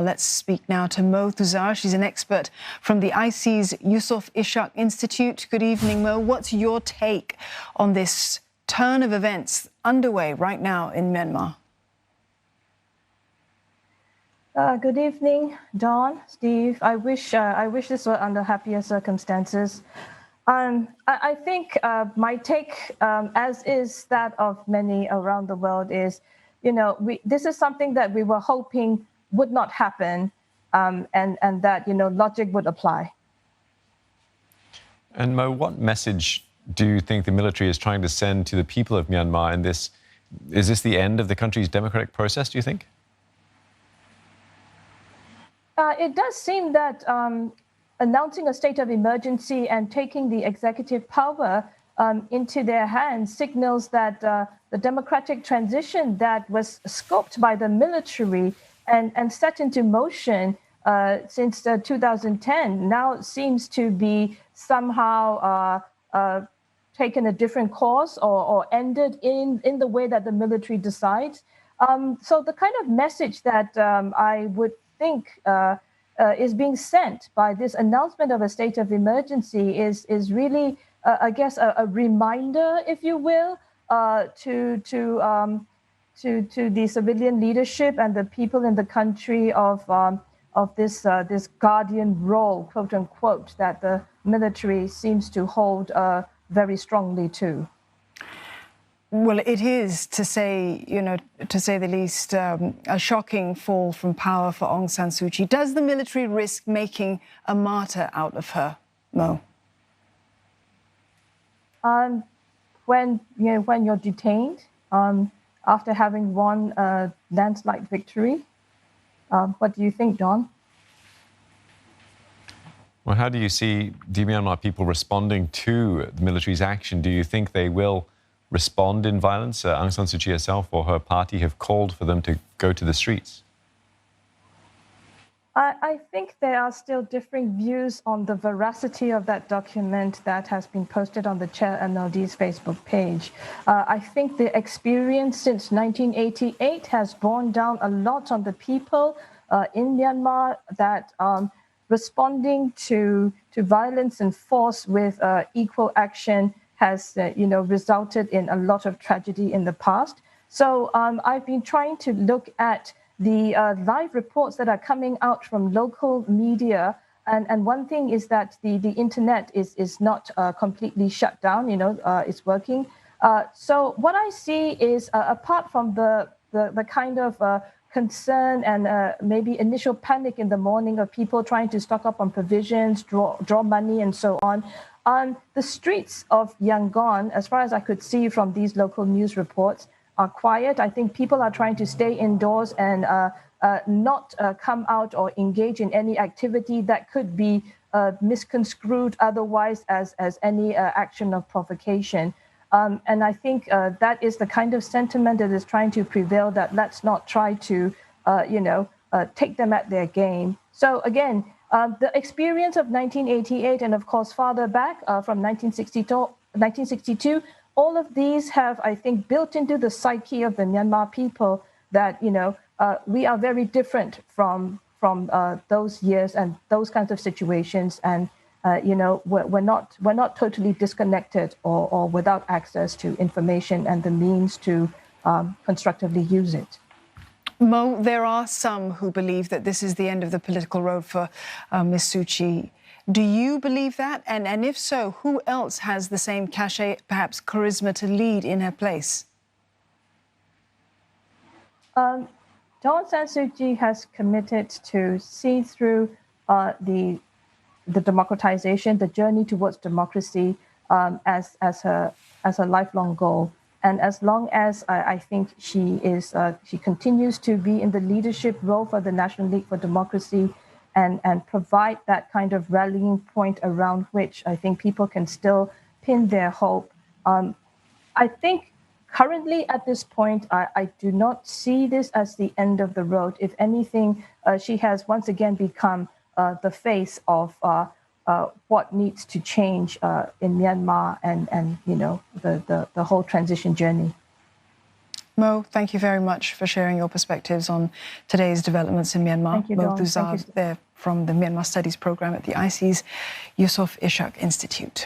Let's speak now to Moe Thuzar. She's an expert from the ISEAS-Yusof Ishak Institute. Good evening, Mo. What's your take on this turn of events underway right now in Myanmar? Good evening, Dawn, Steve. I wish this were under happier circumstances. I think my take, as is that of many around the world, is, this is something that we were hoping would not happen, and that, logic would apply. And Mo, what message do you think the military is trying to send to the people of Myanmar in this? Is this the end of the country's democratic process, do you think? It does seem that announcing a state of emergency and taking the executive power into their hands signals that the democratic transition that was scoped by the military and set into motion since 2010 now seems to be somehow taken a different course or ended in the way that the military decides. So the kind of message that I would think is being sent by this announcement of a state of emergency is really, I guess, a reminder, if you will, to the civilian leadership and the people in the country of this guardian role, quote unquote, that the military seems to hold very strongly to. Well, it is, to say the least, a shocking fall from power for Aung San Suu Kyi. Does the military risk making a martyr out of her, Mo? When you're detained after having won a landslide victory, what do you think, Don? Well, how do you see the Myanmar people responding to the military's action? Do you think they will respond in violence? Aung San Suu Kyi herself or her party have called for them to go to the streets. I think there are still differing views on the veracity of that document that has been posted on the Chair NLD's Facebook page. I think the experience since 1988 has borne down a lot on the people in Myanmar, that responding to violence and force with equal action has resulted in a lot of tragedy in the past. So I've been trying to look at the live reports that are coming out from local media. And one thing is that the internet is not completely shut down, it's working. So what I see is, apart from the kind of concern and maybe initial panic in the morning of people trying to stock up on provisions, draw money and so on the streets of Yangon, as far as I could see from these local news reports, are quiet. I think people are trying to stay indoors and not come out or engage in any activity that could be misconstrued otherwise as any action of provocation. And I think that is the kind of sentiment that is trying to prevail, that let's not try to, take them at their game. So again, the experience of 1988 and of course farther back from 1962, all of these have, I think, built into the psyche of the Myanmar people that, we are very different from those years and those kinds of situations. And, we're not totally disconnected or without access to information and the means to constructively use it. Mo, there are some who believe that this is the end of the political road for Ms. Suu Kyi. Do you believe that? And if so, who else has the same cachet, perhaps charisma, to lead in her place? Aung San Suu Kyi has committed to see through the democratization, the journey towards democracy as her lifelong goal. And as long as I think she continues to be in the leadership role for the National League for Democracy and provide that kind of rallying point around which I think people can still pin their hope. I think currently at this point, I do not see this as the end of the road. If anything, she has once again become the face of what needs to change in Myanmar and the whole transition journey. Moe, thank you very much for sharing your perspectives on today's developments in Myanmar. Thank you, Moe Dawn. Thuzar, there from the Myanmar Studies Programme at the ISEAS-Yusof Ishak Institute.